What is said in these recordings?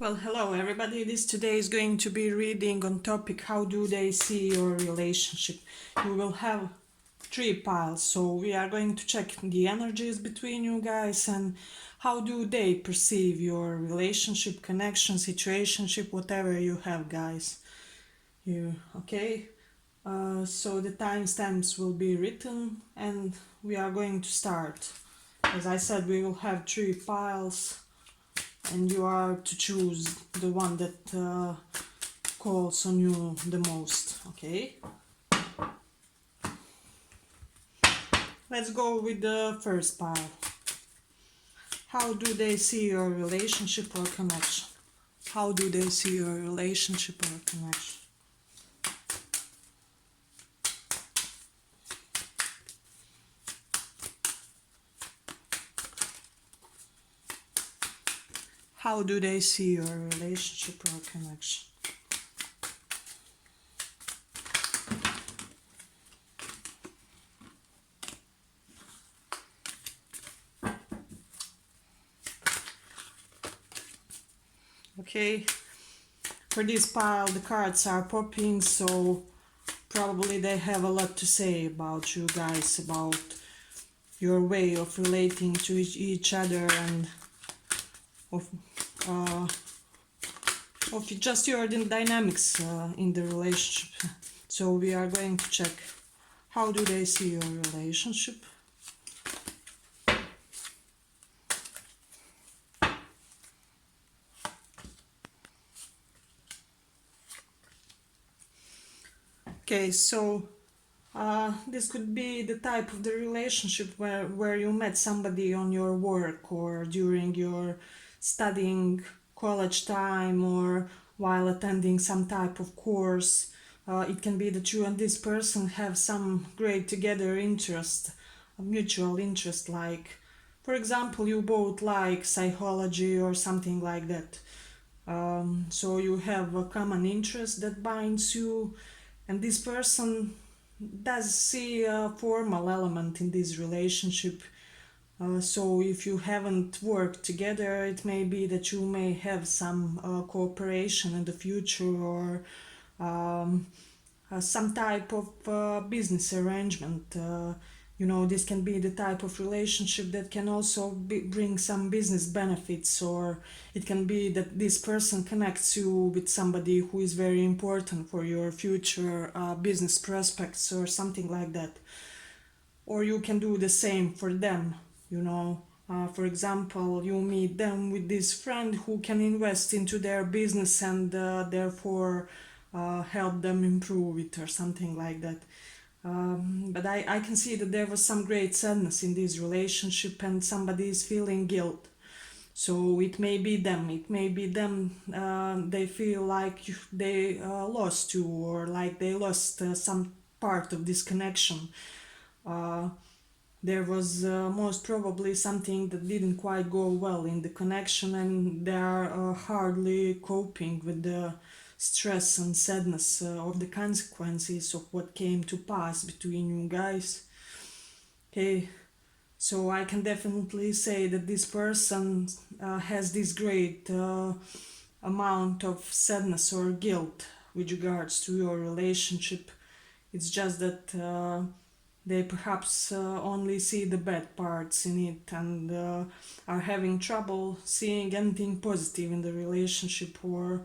Well, hello everybody. This today is going to be reading on topic how do they see your relationship. You will have three piles, so we are going to check the energies between you guys and how do they perceive your relationship, connection, situationship, whatever you have, guys. You okay? So the timestamps will be written and we are going to start. As I said, we will have three piles and you are to choose the one that calls on you the most. Okay, let's go with the first pile. How do they see your relationship or connection? How do they see your relationship or connection? How do they see your relationship or connection? Okay, for this pile the cards are popping, so probably they have a lot to say about you guys, about your way of relating to each other and of just your dynamics in the relationship. So we are going to check how do they see your relationship. Okay, so this could be the type of the relationship where you met somebody on your work or during your studying college time or while attending some type of course. It can be that you and this person have some great together interest, a mutual interest, like, for example, you both like psychology or something like that. So you have a common interest that binds you, and this person does see a formal element in this relationship. So if you haven't worked together, it may be that you may have some cooperation in the future, or um, some type of business arrangement. This can be the type of relationship that can also bring some business benefits, or it can be that this person connects you with somebody who is very important for your future business prospects or something like that. Or you can do the same for them, for example, you meet them with this friend who can invest into their business and therefore help them improve it or something like that. But I can see that there was some great sadness in this relationship and somebody is feeling guilt. So it may be them, they feel like they lost you, or like they lost some part of this connection. Uh, there was most probably something that didn't quite go well in the connection, and they are hardly coping with the stress and sadness of the consequences of what came to pass between you guys. Okay, so I can definitely say that this person has this great amount of sadness or guilt with regards to your relationship. It's just that they perhaps only see the bad parts in it and are having trouble seeing anything positive in the relationship, or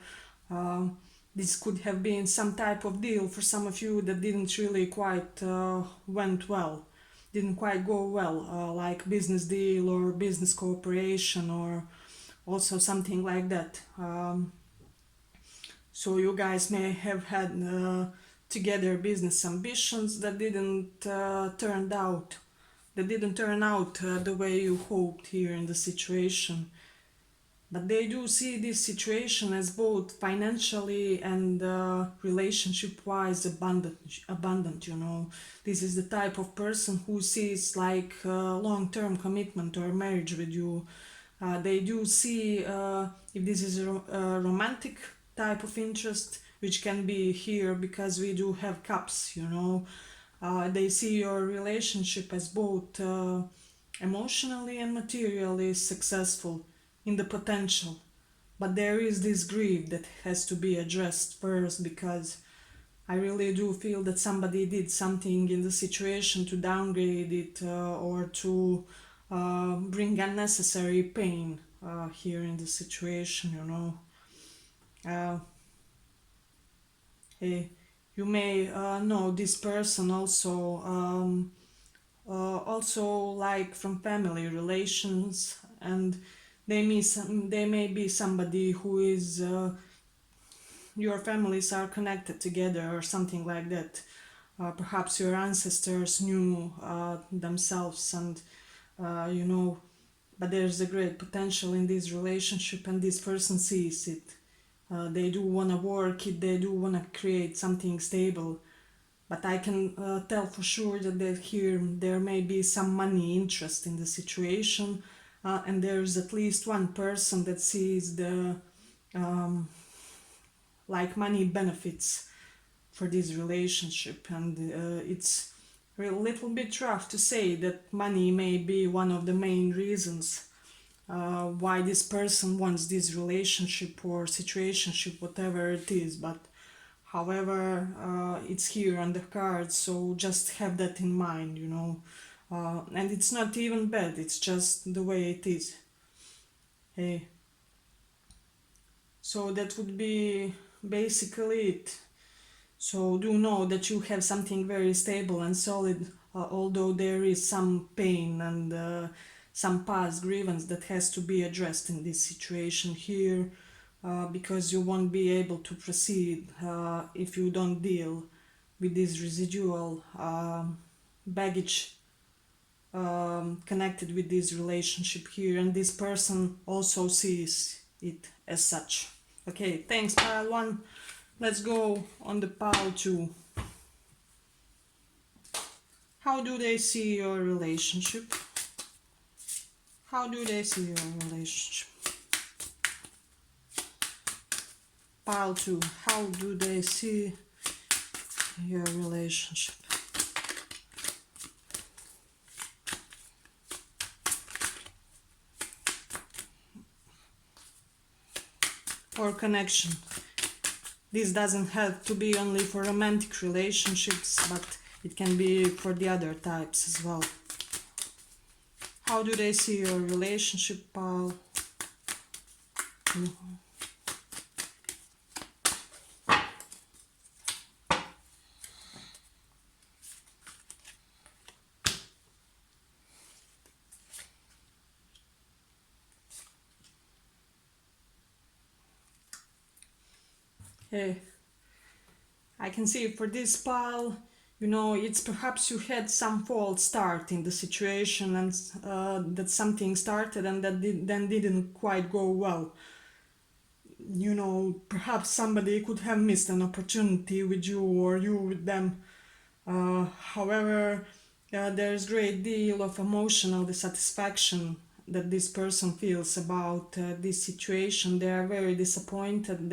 this could have been some type of deal for some of you that didn't really quite went well, didn't quite go well, like business deal or business cooperation or also something like that. So you guys may have had together business ambitions that didn't turn out the way you hoped here in the situation. But they do see this situation as both financially and relationship-wise abundant. This is the type of person who sees like long-term commitment or marriage with you. They do see if this is a romantic type of interest, which can be here because we do have cups. They see your relationship as both emotionally and materially successful in the potential. but there is this grief that has to be addressed first, because I really do feel that somebody did something in the situation to downgrade it, or to bring unnecessary pain here in the situation, you know. Uh, eh, you may know this person also, also like from family relations, and they may be somebody who is your families are connected together or something like that. Perhaps your ancestors knew themselves, and you know, but there's a great potential in this relationship, and this person sees it. They do want to work it, they do want to create something stable, but I can tell for sure that there may be some money interest in the situation, and there's at least one person that sees the um, like money benefits for this relationship, and it's a little bit rough to say that money may be one of the main reasons why this person wants this relationship or situationship, whatever it is. But however, it's here on the cards, so just have that in mind, you know. And it's not even bad, it's just the way it is. Hey, so that would be basically it. So do know that you have something very stable and solid, although there is some pain and some past grievance that has to be addressed in this situation here, because you won't be able to proceed if you don't deal with this residual baggage connected with this relationship here, and this person also sees it as such. Okay, thanks, pile 1. Let's go on the pile 2. How do they see your relationship? How do they see your relationship? Pile 2. How do they see your relationship? Or connection. This doesn't have to be only for romantic relationships, but it can be for the other types as well. How do they see your relationship, pal? Hey, I can see for this pile, you know, it's perhaps you had some false start in the situation, and that something started and that then didn't quite go well. You know, perhaps somebody could have missed an opportunity with you or you with them. However, there's great deal of emotional dissatisfaction that this person feels about this situation. They are very disappointed.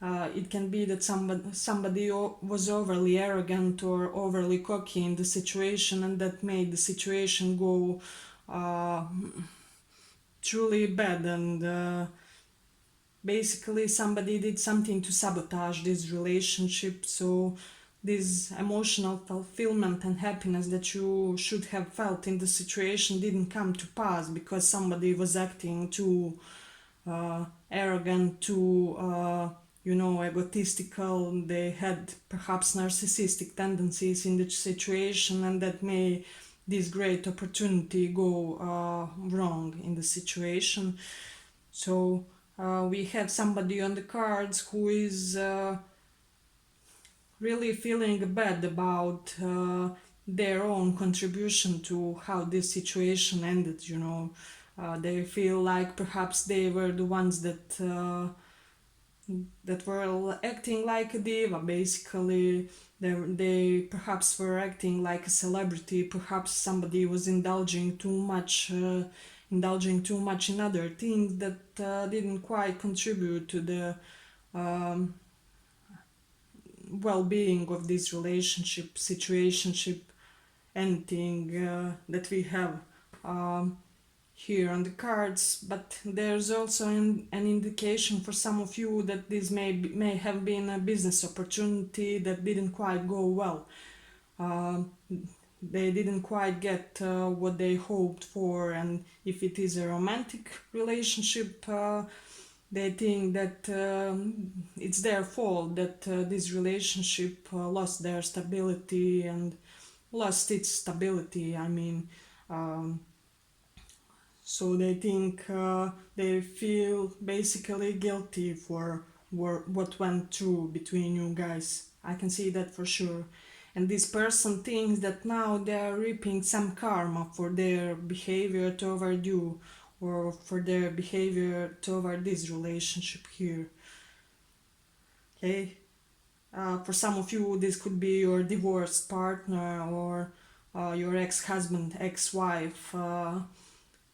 It can be that somebody was overly arrogant or overly cocky in the situation, and that made the situation go truly bad. And basically, somebody did something to sabotage this relationship. So this emotional fulfillment and happiness that you should have felt in the situation didn't come to pass because somebody was acting too arrogant, too you know, egotistical. They had perhaps narcissistic tendencies in the situation, and that made this great opportunity go wrong in the situation. So we have somebody on the cards who is really feeling bad about their own contribution to how this situation ended, you know. They feel like perhaps they were the ones that were acting like a diva, basically. They perhaps were acting like a celebrity. Perhaps somebody was indulging too much in other things that didn't quite contribute to the um, well-being of this relationship, situationship, anything that we have here on the cards, but there's also an indication for some of you that this may have been a business opportunity that didn't quite go well. They didn't quite get what they hoped for, and if it is a romantic relationship, they think that it's their fault that this relationship lost their stability and lost its stability. I mean, um, so they think they feel basically guilty for what went through between you guys. I can see that for sure. And this person thinks that now they are reaping some karma for their behavior toward you or for their behavior toward this relationship here. Okay? For some of you, this could be your divorced partner or your ex-husband, ex-wife,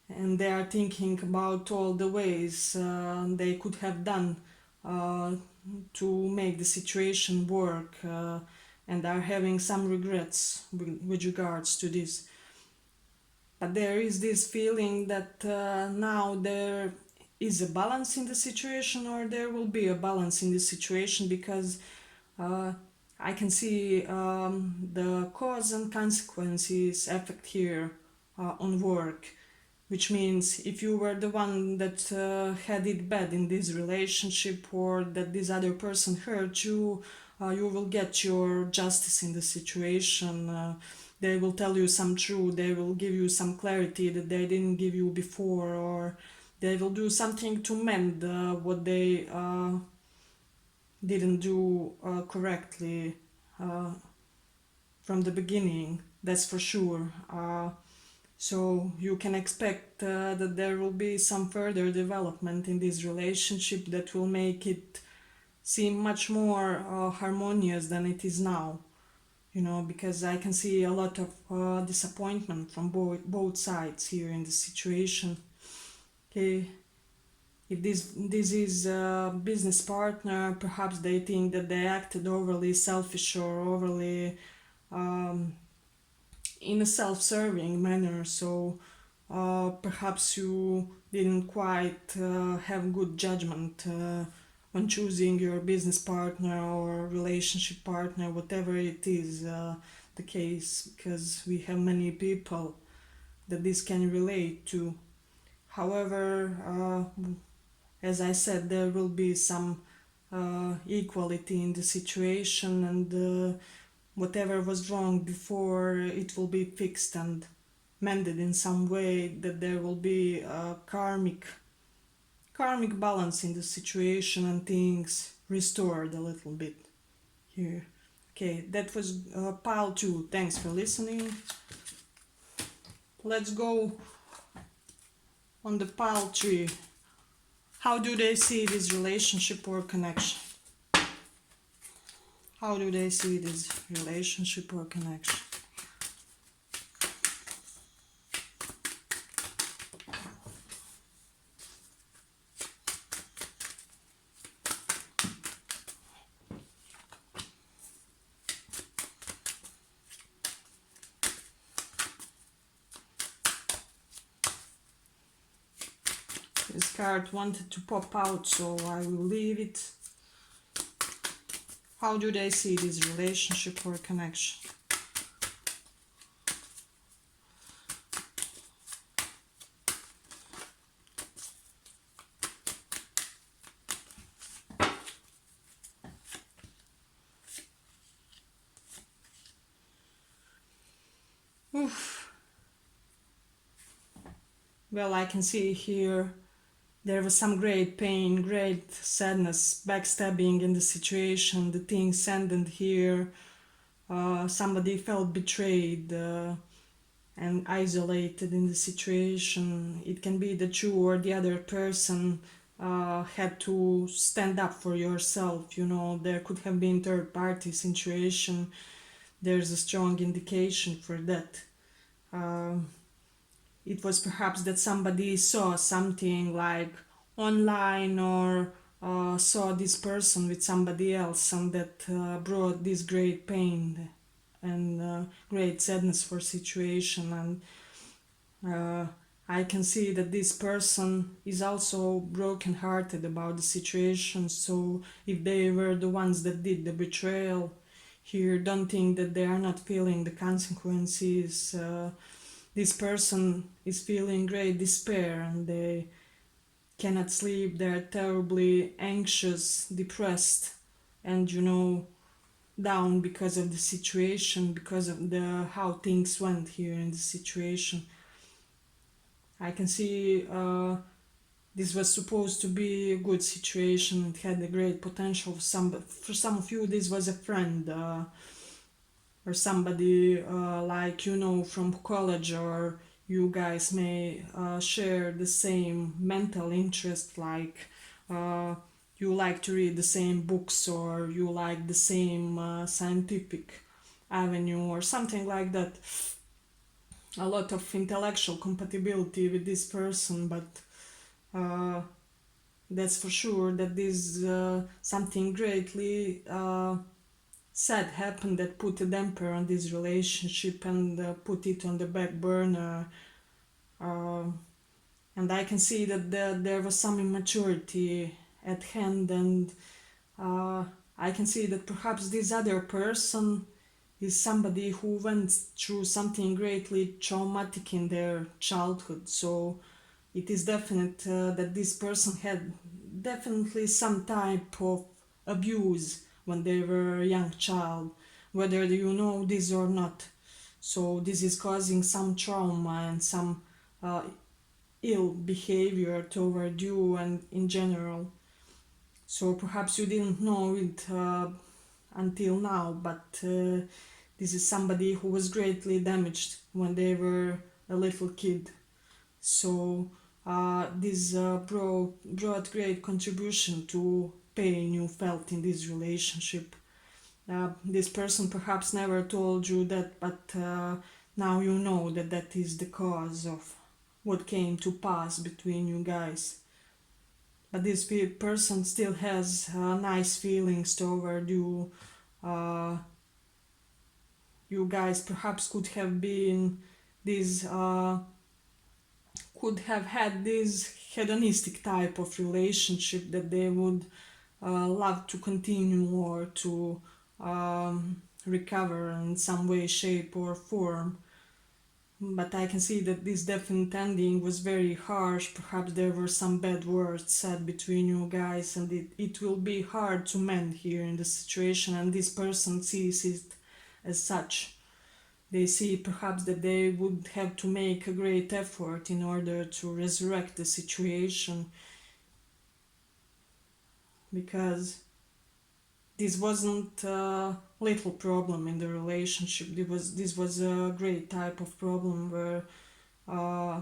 and they are thinking about all the ways they could have done to make the situation work, and are having some regrets with regards to this. But there is this feeling that now there is a balance in the situation, or there will be a balance in the situation, because uh, I can see the cause and consequences effect here on work, which means if you were the one that had it bad in this relationship, or that this other person hurt you, you will get your justice in the situation. They will tell you some truth, they will give you some clarity that they didn't give you before, or they will do something to mend what they didn't do correctly from the beginning, that's for sure. So you can expect that there will be some further development in this relationship that will make it seem much more harmonious than it is now. You know, because I can see a lot of disappointment from both sides here in the situation. Okay, if this is a business partner, perhaps they think that they acted overly selfish or overly in a self-serving manner, so perhaps you didn't quite have good judgment when choosing your business partner or relationship partner, whatever it is the case, because we have many people that this can relate to. However, as I said, there will be some equality in the situation, and whatever was wrong before, it will be fixed and mended in some way, that there will be a karmic balance in the situation and things restored a little bit here. Okay, that was pile 2. Thanks for listening. Let's go on the pile 3. How do they see this relationship or connection? How do they see this relationship or connection? This card wanted to pop out, so I will leave it. How do they see this relationship or connection? Oof. Well, I can see here there was some great pain, great sadness, backstabbing in the situation, the things ended here. Somebody felt betrayed and isolated in the situation. It can be that you or the other person had to stand up for yourself. You know, there could have been third party situation. There's a strong indication for that. It was perhaps that somebody saw something like online, or saw this person with somebody else, and that brought this great pain and great sadness for situation. And I can see that this person is also broken-hearted about the situation, so if they were the ones that did the betrayal here, don't think that they are not feeling the consequences. This person is feeling great despair and they cannot sleep, they're terribly anxious, depressed, and down because of the situation, because of the how things went here in the situation. I can see this was supposed to be a good situation. It had a great potential for some of you. This was a friend or somebody like from college, or you guys may share the same mental interest, like you like to read the same books, or you like the same scientific avenue or something like that. A lot of intellectual compatibility with this person, but uh, that's for sure that this something greatly sad happened that put a damper on this relationship and put it on the back burner. uh, and I can see that there was some immaturity at hand, and uh, I can see that perhaps this other person is somebody who went through something greatly traumatic in their childhood. So it is definite that this person had definitely some type of abuse when they were a young child, whether you know this or not. So this is causing some trauma and some uh, ill behavior toward you and in general. So perhaps you didn't know it until now, but this is somebody who was greatly damaged when they were a little kid. So this brought great contribution to pain you felt in this relationship. This person perhaps never told you that, but now you know that that is the cause of what came to pass between you guys. But this person still has nice feelings toward you. Uh, you guys perhaps could have been this could have had this hedonistic type of relationship that they would love to continue or to recover in some way, shape, or form. But I can see that this definite ending was very harsh. Perhaps there were some bad words said between you guys, and it will be hard to mend here in the situation, and this person sees it as such. They see perhaps that they would have to make a great effort in order to resurrect the situation, because this wasn't a little problem in the relationship. This was a great type of problem where uh,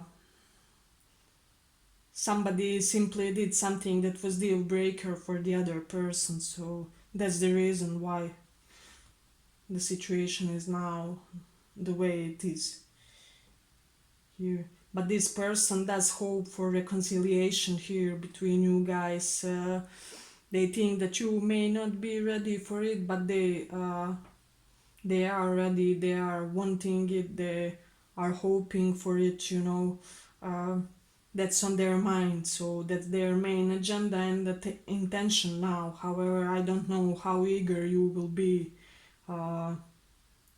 somebody simply did something that was deal breaker for the other person. So that's the reason why the situation is now the way it is here. But this person does hope for reconciliation here between you guys. They think that you may not be ready for it, but they are ready. They are wanting it. They are hoping for it. Uh, that's on their mind. So that's their main agenda and the intention now. However, I don't know how eager you will be uh,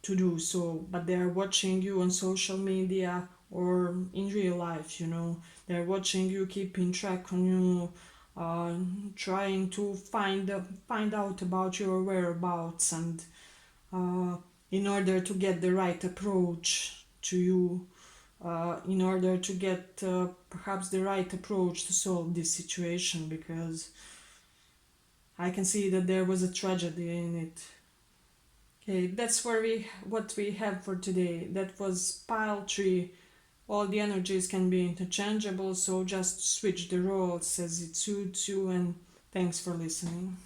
to do so, but they are watching you on social media or in real life. They're watching you, keeping track on you, uh, trying to find out about your whereabouts, and in order to get the right approach to you, in order to get perhaps the right approach to solve this situation, because I can see that there was a tragedy in it. Okay, that's what we have for today. That was pile 3. All the energies can be interchangeable, so just switch the roles as it suits you, and thanks for listening.